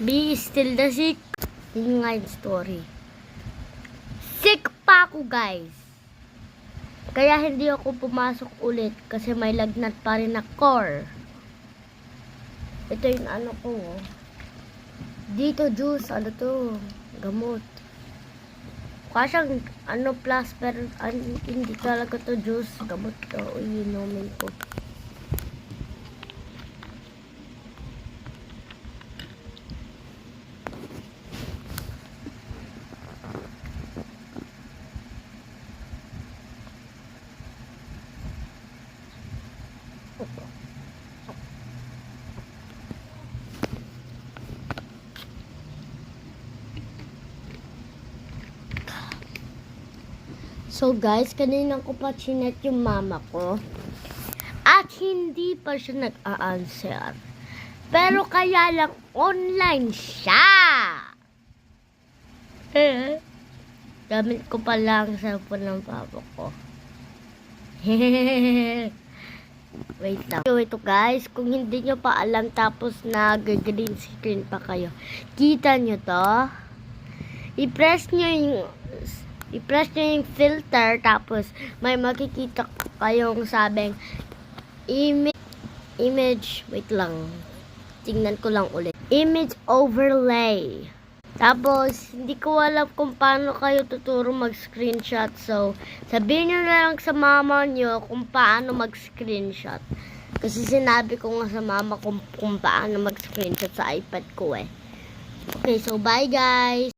Be still the sick. Yun nga yung story. Sick pa ako, guys. Kaya hindi ako pumasok ulit kasi may lagnat pa rin na core. Ito yung ano ko. Dito juice, ano to? Gamot. Mukha siyang ano plus pero hindi talaga to juice. Gamot to. Iinumin ko. So guys, kanina ko pa chinet yung mama ko. At hindi pa siya nag-a-answer. Pero kaya lang online siya. Gamit ko pa lang sa cellphone ng papa ko. Wait lang. So ito guys, kung hindi nyo pa alam tapos nag-green screen pa kayo. Kita nyo to? I-press nyo yung filter tapos may makikita kayong sabing image, wait lang. Tingnan ko lang ulit. Image overlay. Tapos, hindi ko alam kung paano kayo tuturo mag-screenshot. So, sabihin nyo na lang sa mama nyo kung paano mag-screenshot. Kasi sinabi ko nga sa mama kung paano mag-screenshot sa iPad ko eh. Okay, so bye guys!